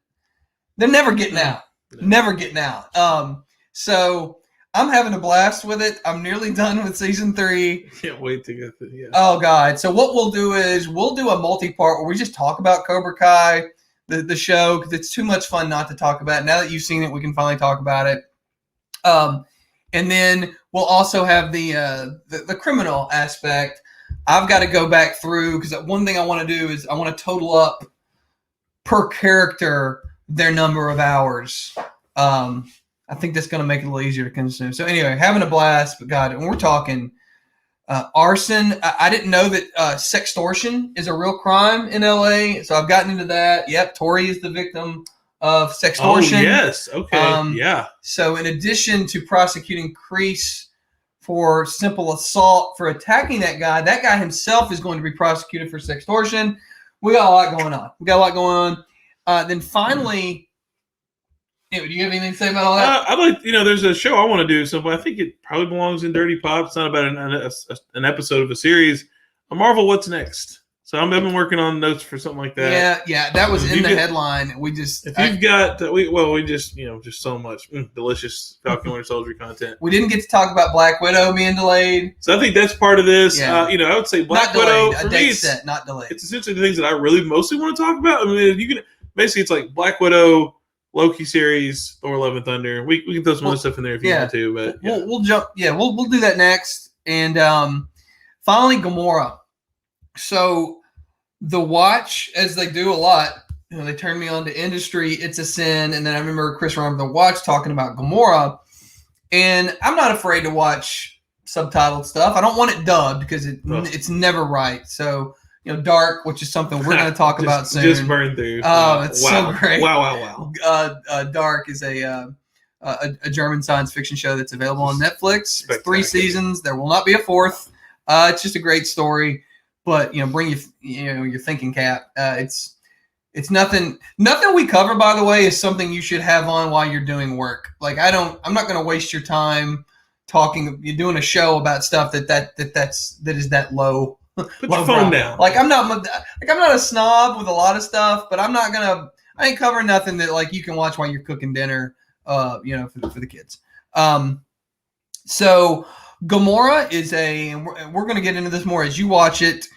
They're never getting out. No. Never getting out. So I'm having a blast with it. I'm nearly done with season 3. Can't wait to get to it. Yeah. Oh God. So what we'll do is we'll do a multi-part where we just talk about Cobra Kai, the show, because it's too much fun not to talk about. Now that you've seen it, we can finally talk about it. And then we'll also have the criminal aspect. I've got to go back through because one thing I want to do is I want to total up per character their number of hours. I think that's going to make it a little easier to consume. So anyway, having a blast, but God, when we're talking arson, I didn't know that sextortion is a real crime in LA. So I've gotten into that. Yep. Tori is the victim of sextortion. Oh, yes. Okay. Yeah. So in addition to prosecuting Kreese for simple assault for attacking that guy himself is going to be prosecuted for sextortion. We got a lot going on. Then finally, do you have anything to say about all that? I'd like, there's a show I want to do, so but I think it probably belongs in Dirty Pop. It's not about an episode of a series. Marvel, What's Next? So I've been working on notes for something like that. Yeah, that was in the headline. We just if you've got we just just so much delicious Falcon Winter Soldier content. We didn't get to talk about Black Widow being delayed. So I think that's part of this. Yeah. I would say Black not delayed, Widow for a date me, set, not delayed. It's essentially the things that I really mostly want to talk about. I mean, you can basically it's like Black Widow, Loki series, Thor: Love and Thunder. We can throw some other stuff in there if you want to, but we'll jump. Yeah, we'll do that next. And finally, Gomorrah. So the watch, as they do a lot, they turned me on to Industry, It's a Sin, and then I remember Chris Ryan the Watch talking about Gomorrah. And I'm not afraid to watch subtitled stuff. I don't want it dubbed because it's never right. So Dark, which is something we're going to talk about soon. Just burned through. Oh, it's so great. Wow. Dark is a German science fiction show that's available on Netflix. It's 3 seasons. There will not be a 4th. It's just a great story, but bring your thinking cap. It's nothing we cover, by the way, is something you should have on while you're doing work. Like I'm not going to waste your time you're doing a show about stuff that is that low. Put your phone down. Like I'm not a snob with a lot of stuff, but I ain't covering nothing that you can watch while you're cooking dinner, for the kids. So Gomorrah is and we're going to get into this more as you watch it.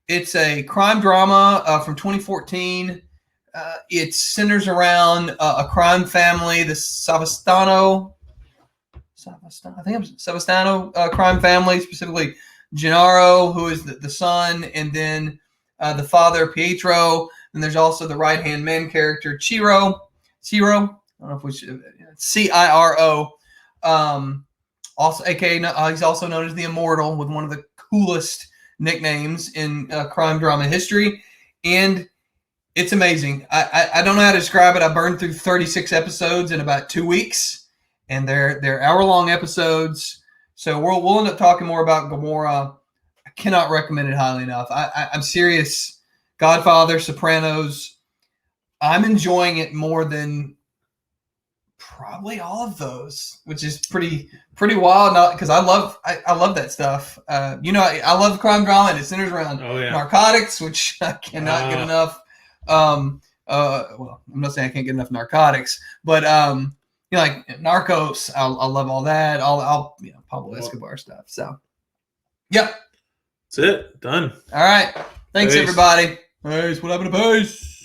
It's a crime drama from 2014. It centers around a crime family, the Savastano crime family, specifically Gennaro, who is the son, and then the father, Pietro. And there's also the right-hand man character, Ciro. I don't know if we should, Ciro. Also, aka he's also known as the Immortal, with one of the coolest nicknames in crime drama history. And it's amazing. I don't know how to describe it. I burned through 36 episodes in about 2 weeks. And they're hour-long episodes. So we'll end up talking more about Gomorrah. I cannot recommend it highly enough. I'm serious. Godfather, Sopranos. I'm enjoying it more than probably all of those, which is pretty wild. Because I love that stuff. I love crime drama, and it centers around narcotics, which I cannot get enough. Well, I'm not saying I can't get enough narcotics, but like Narcos, I love all that. I'll Pablo Escobar stuff. So, yep. That's it. Done. All right. Thanks, everybody. Peace. What happened to peace?